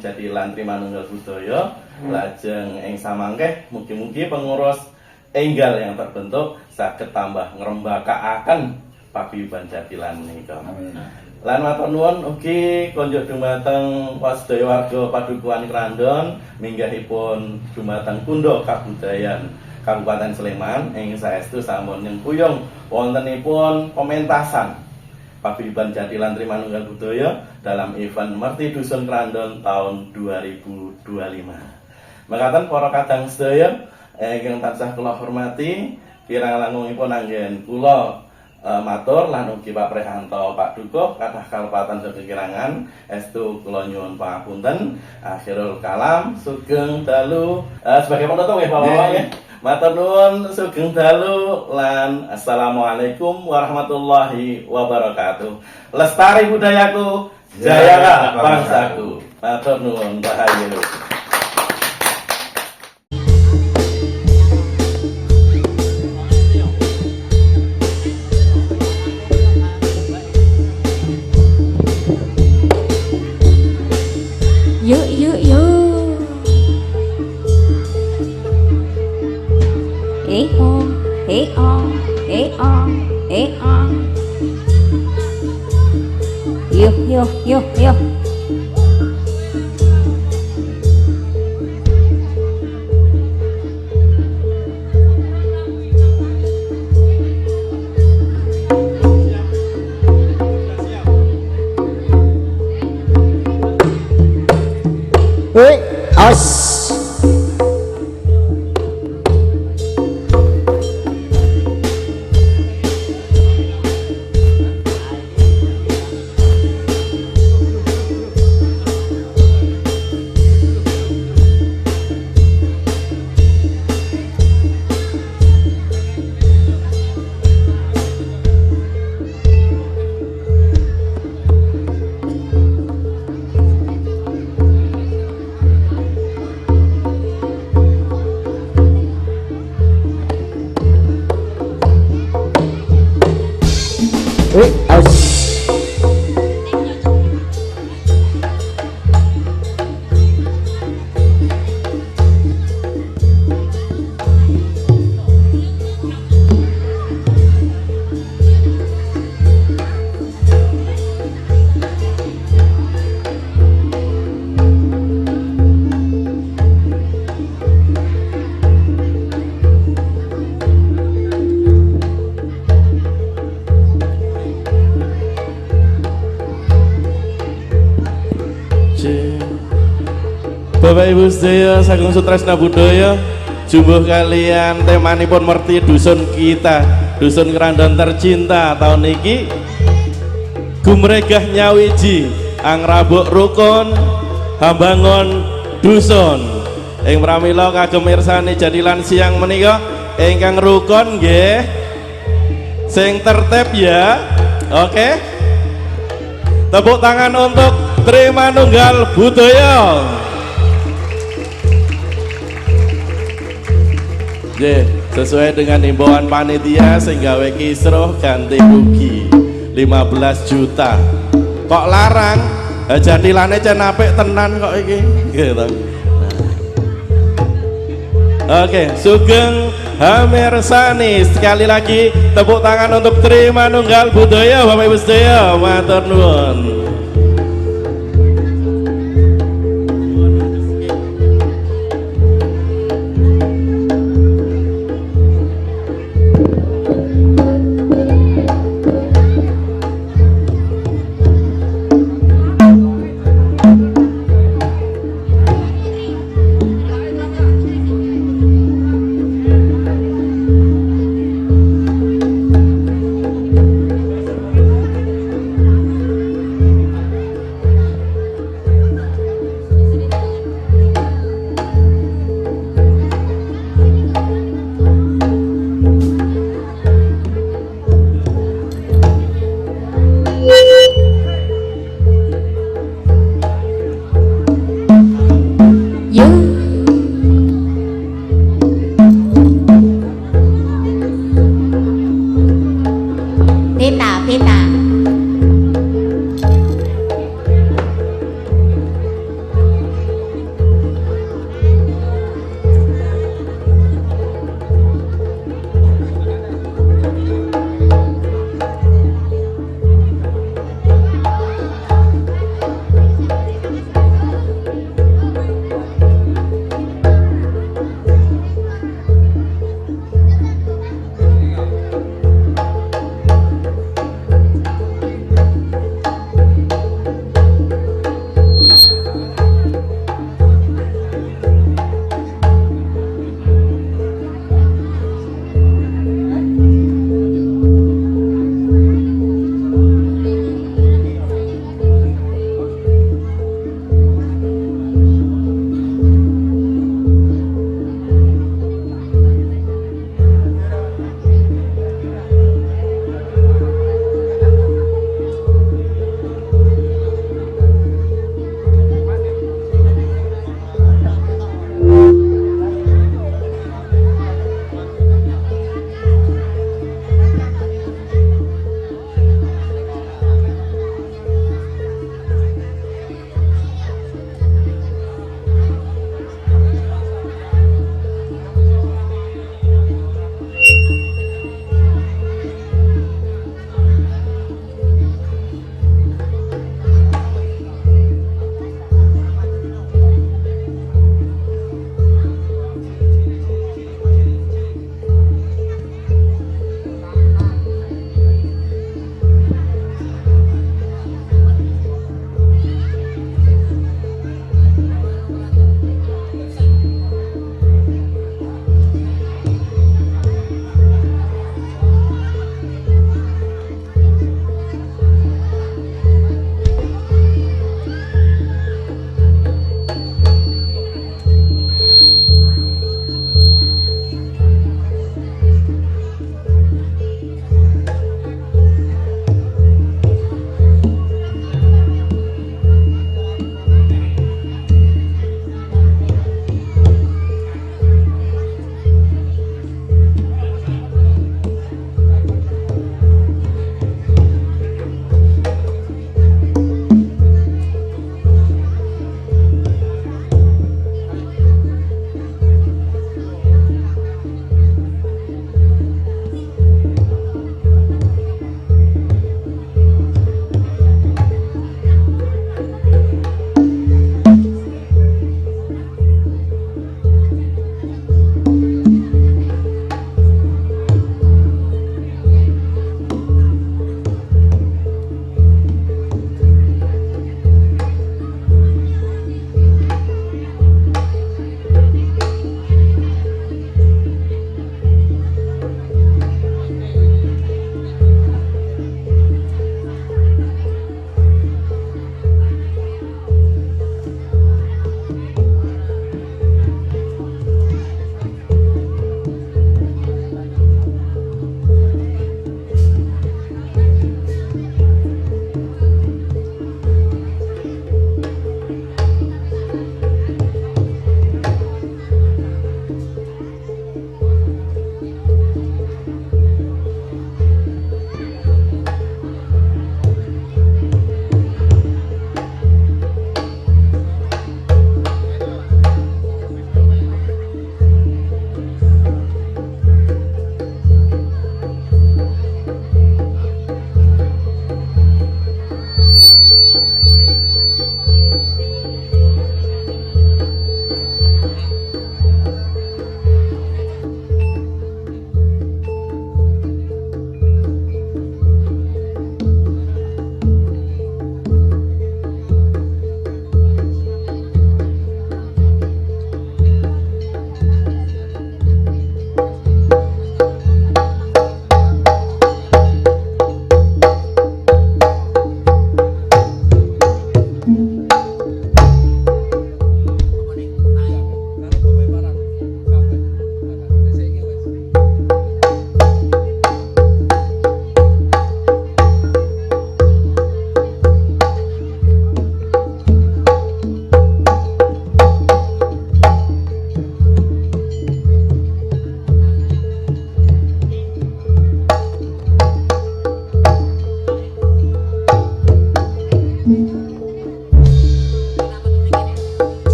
A: Jatilan Trimanunggal Budaya. Lajeng ing samangke mugi-mugi pengurus enggal yang terbentuk saged tambah ngrembakaaken Paguyuban Jatilan menika.
B: Amin.
A: Lan matur nuwun ugi konjuk dumateng sedaya warga Padukuhan Krandon minggahipun dumateng Pundho Kabudayan Kabupaten Sleman ing saestu sampun nyengkuyung wontenipun pementasan Paguyuban Jatilan Trimanunggal Budaya dalam event Merti Dusun Krandon tahun 2025. Mekaten para kadang sedaya ingkang tansah kula hormati, kirang langkungipun anggen kula matur lan ugi Pak Prihanto, Pak Duka kathah kalepatan kekirangan estu kula nyuwun pangapunten. Akhirul kalam, sugeng dalu sebagai penutup nggih Bapak nggih. Matur nuwun, sugeng dalu lan assalamualaikum warahmatullahi wabarakatuh. Lestari budayaku, jayalah bangsaku. Matur nuwun, rahayu.
E: Yuh. Woi, os. Woi, os.
A: Bapak Ibu sedaya saking Sutresna Budaya jumbuh kalian temanipun merti dusun kita, dusun Kerandon tercinta tahun niki gumregah nyawiji angrabuk rukun hambangun dusun ing pramila kagem mirsani jadilan siang menika ingkang rukun nggih sing tertib ya. Oke, tepuk tangan untuk Trimanunggal Budaya. Sesuai dengan himbauan panitia sehingga kisruh ganti rugi 15 juta. Kok larang? Jadilane jan apik tenan kok iki. Gitu. Oke, Sugeng Hamirsani sekali lagi tepuk tangan untuk Trimanunggal Budaya Bapak Ibu sedaya, matur nuwun.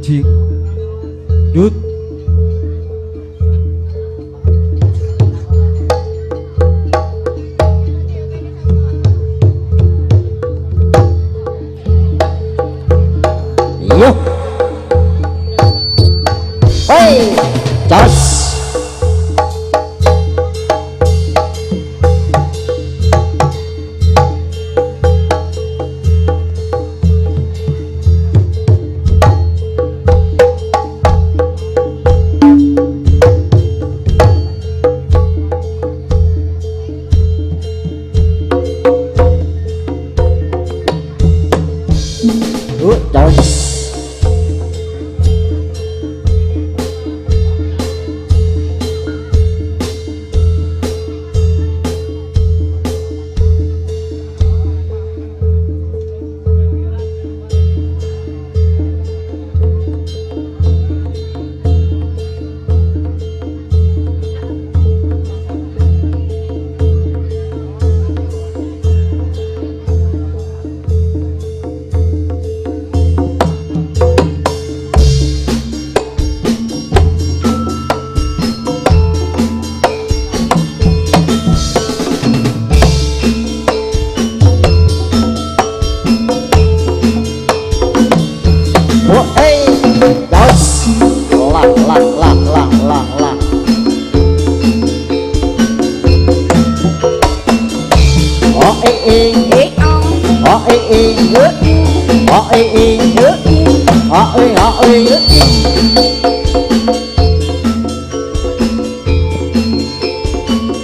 E: Cik Dut. Yo. Hey, jos.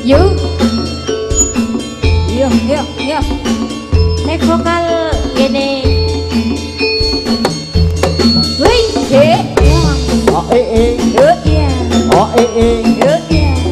F: Yuk, yuk, yuk, yuk. Naik vokal gini. Wih, yuk, yuk, ya. Yuk, ya. Yuk, ya. Yuk, ya.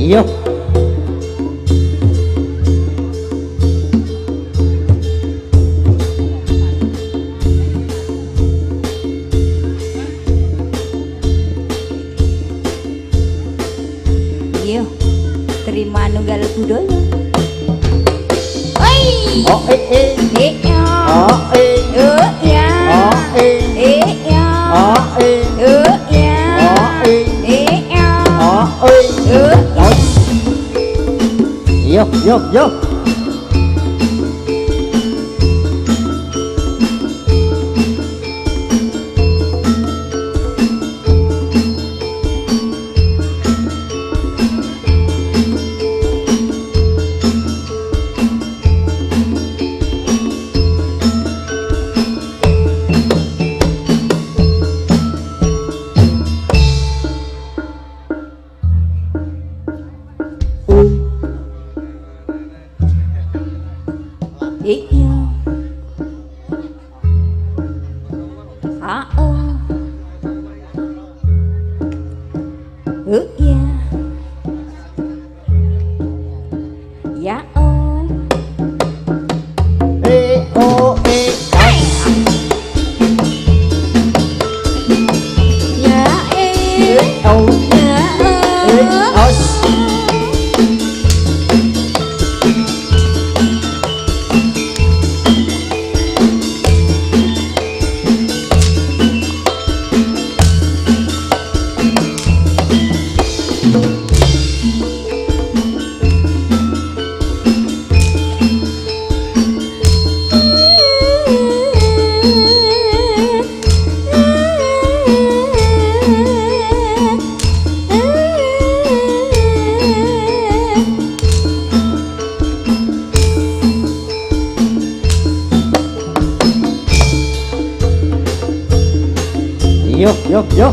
E: Yo.
F: Yo, terima nunggal budaya. Oi. Ya. Ya. Ya.
E: Yo, yo, yo.
F: Iya. Iya. Ya oh. Ya
E: Yo, yo, yo.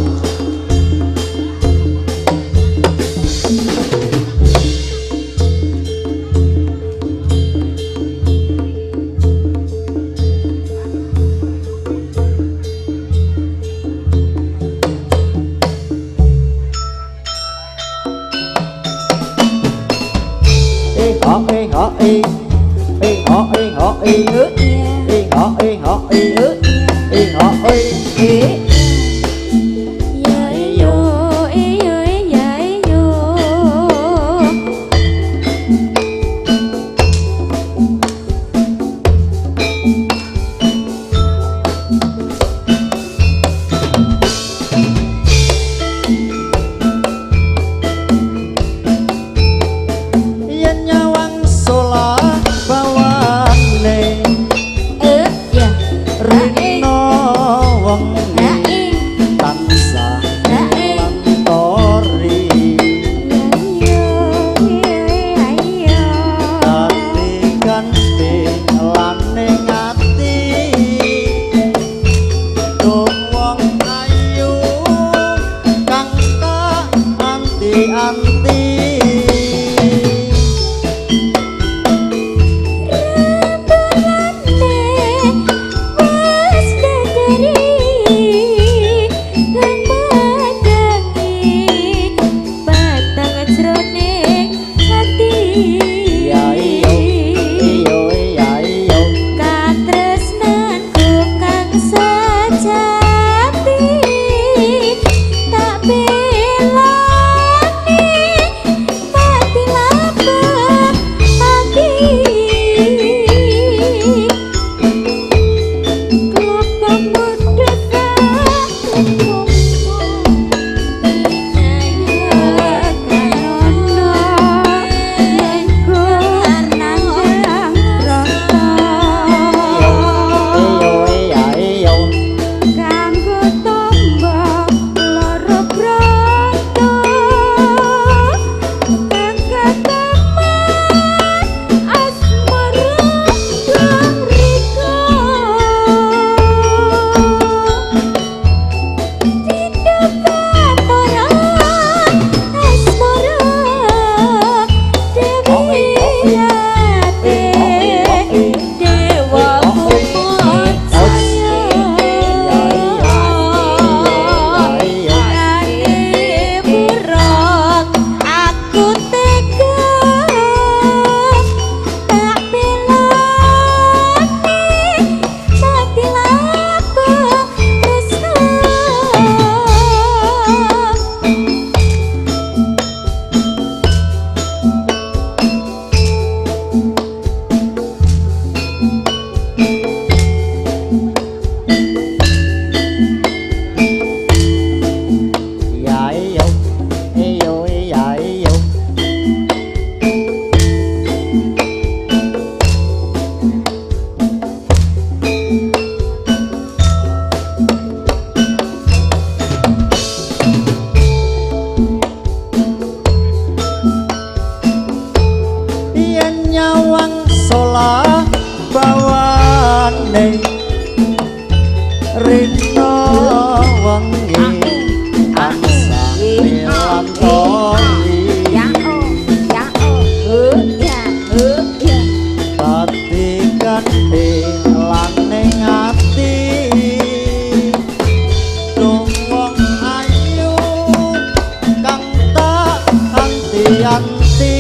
E: lelane rina wengi tansah milantoni
F: ya oh ya
E: pati gandhe laning ati dong wong ayu kang tak anti-anti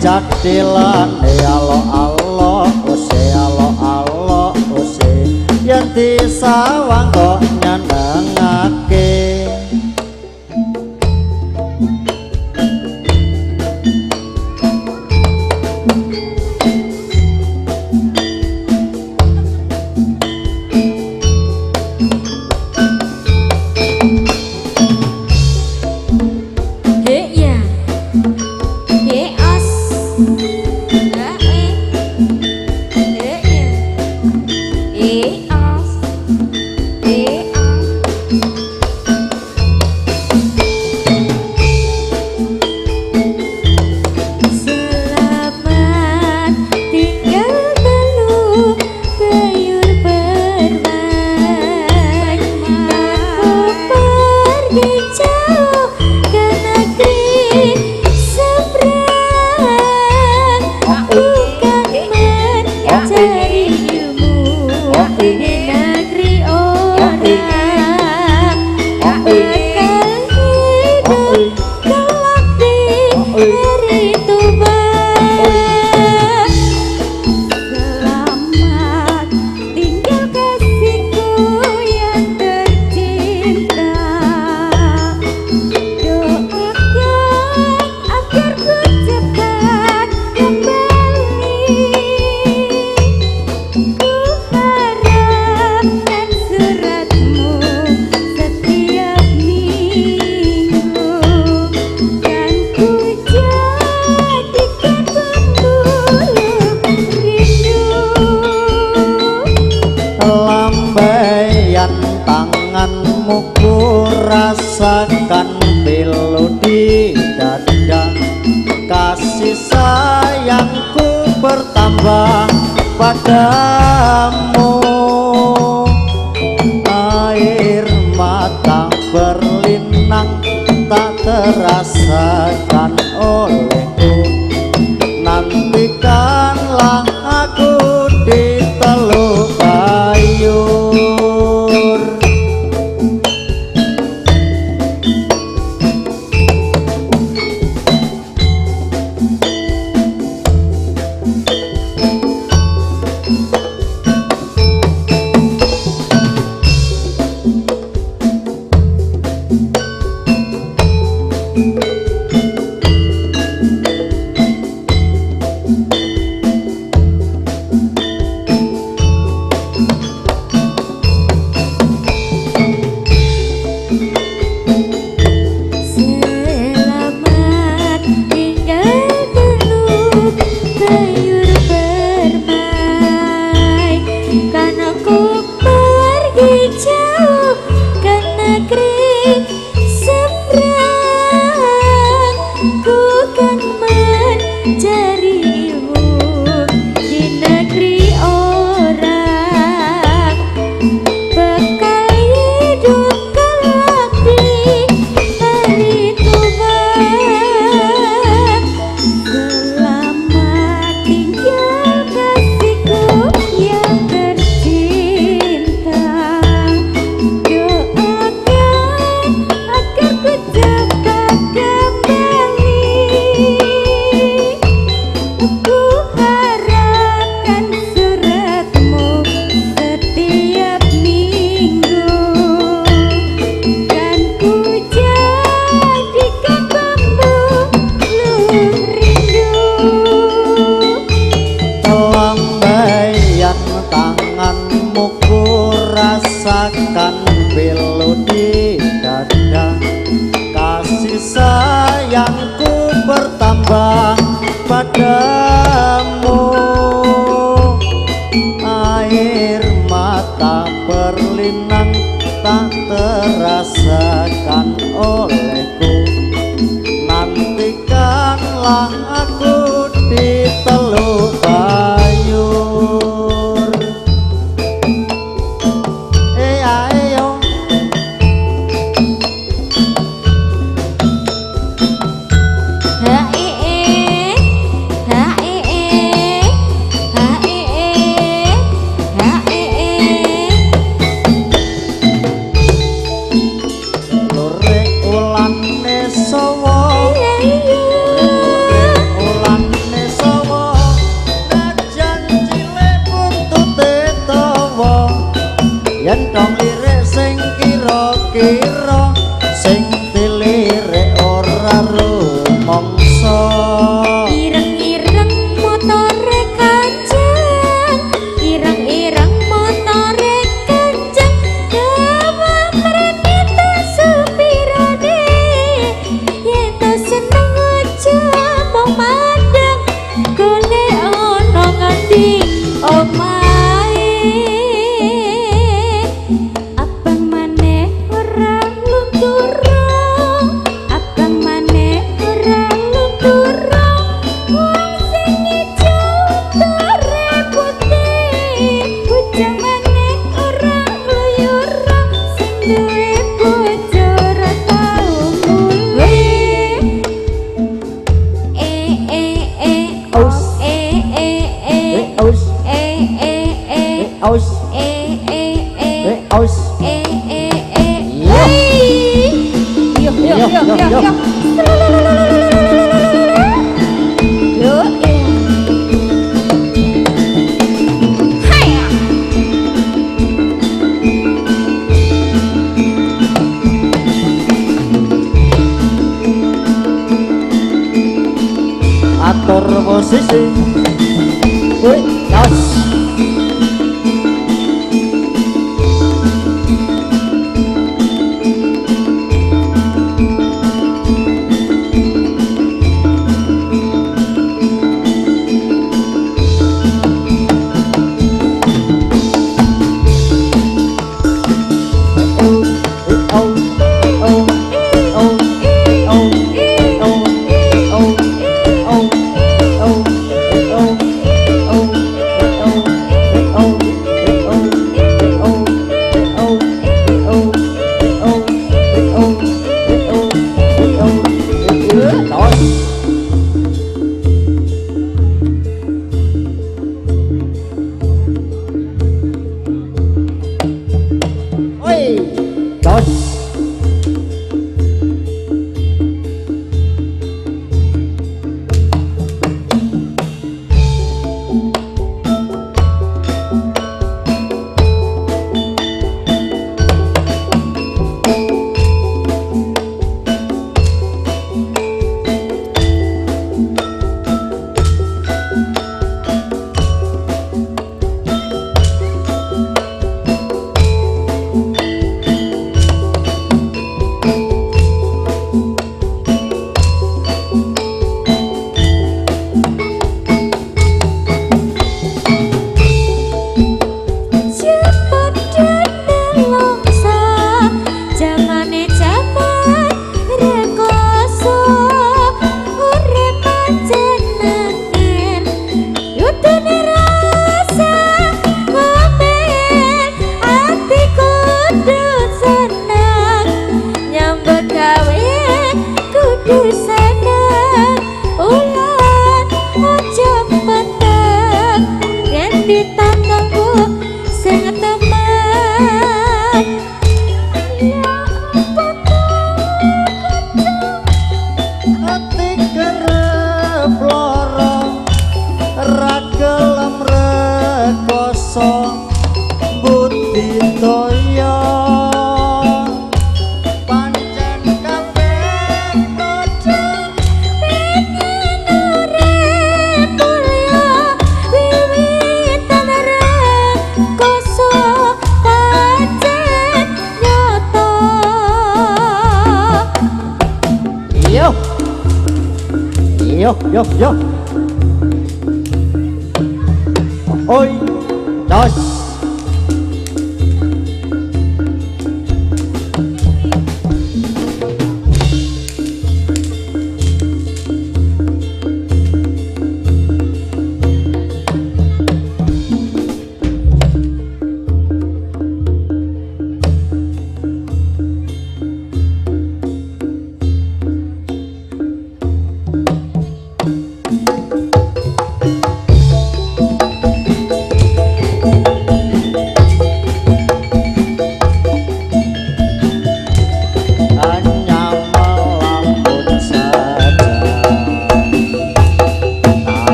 E: Jadilane alo-alo ose alo-alo ose yen disawang kok nyenengake
F: Hari Tuba selamat tinggal kasihku yang tercinta. Doakan agar ku cepat kembali. Ku harapkan suratmu setiap minggu, dan ku jadikan pembuluh rindu.
E: Lambaian tanganmu ku rasakan pilu di dada. Kasih sayangku bertambah padamu. Air mata berlinang tak terasakan olehku. Nantikanlah aku di Teluk Bayur.
F: Selamat tinggal Teluk Bayur bermain, karena ku pergi jauh ke negeri seberang. Ku kan mencari ilmu di negeri orang, bekal hidup kelak di hari tua. Selamat tinggal kasihku yang tercinta. Doakan agar ku cepat kembali. Ku harapkan suratmu setiap minggu, dan ku jadikan pembuluh rindu.
E: Lambaian tanganmu ku rasakan pilu di dada. Kasih sayangku bertambah padamu. Air mata berlinang tak terasakan olehku. Nantikanlah aku di Teluk Bayur. Ayo
F: Hae hae hae hae.
E: lore ulane sawa. Ulane sawa najan cilik buntute dawa. Yen tong lirik sing kira-kira, sing dilirik ora rumangsa.
F: Ireng-ireng motore kanceng, ireng-ireng motore kanceng. Dawa prenita supirane, yen to
E: atur posisi wih jos yo yo ôi rồi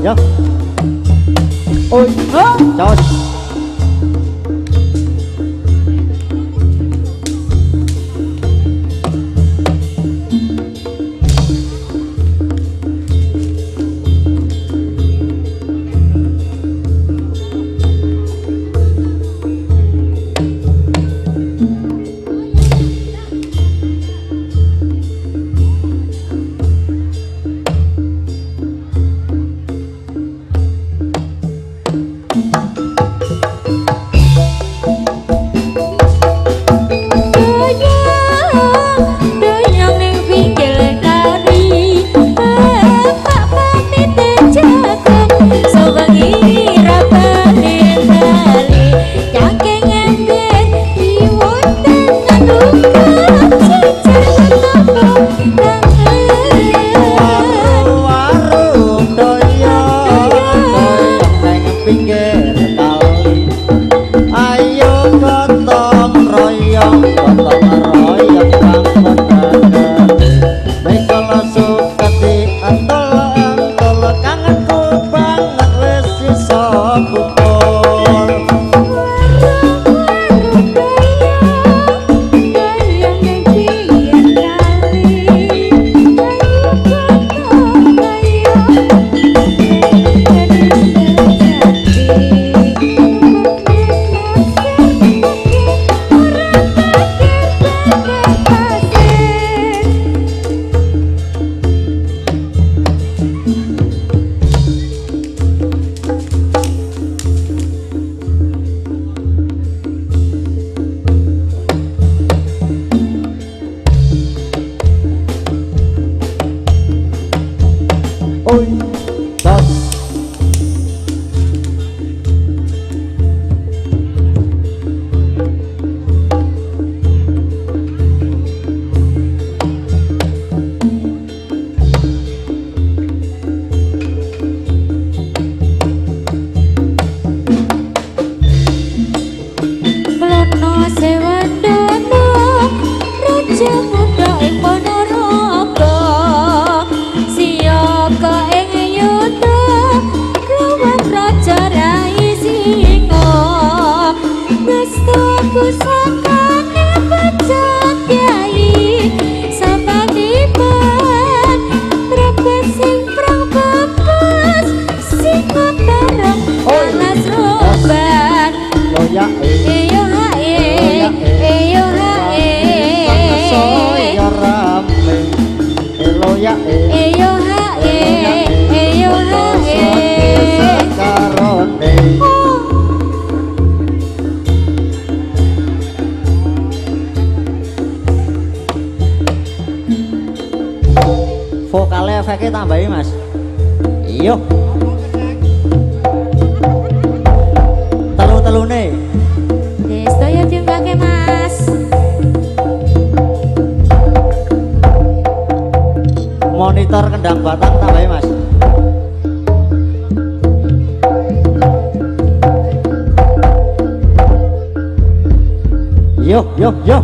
E: yo ôi trời diungkapke tambahi Mas. Iyo. Telu-telune.
F: Nggih, sedaya diunggahke Mas.
E: Monitor kendang batang tambahi Mas. Yo yo yo.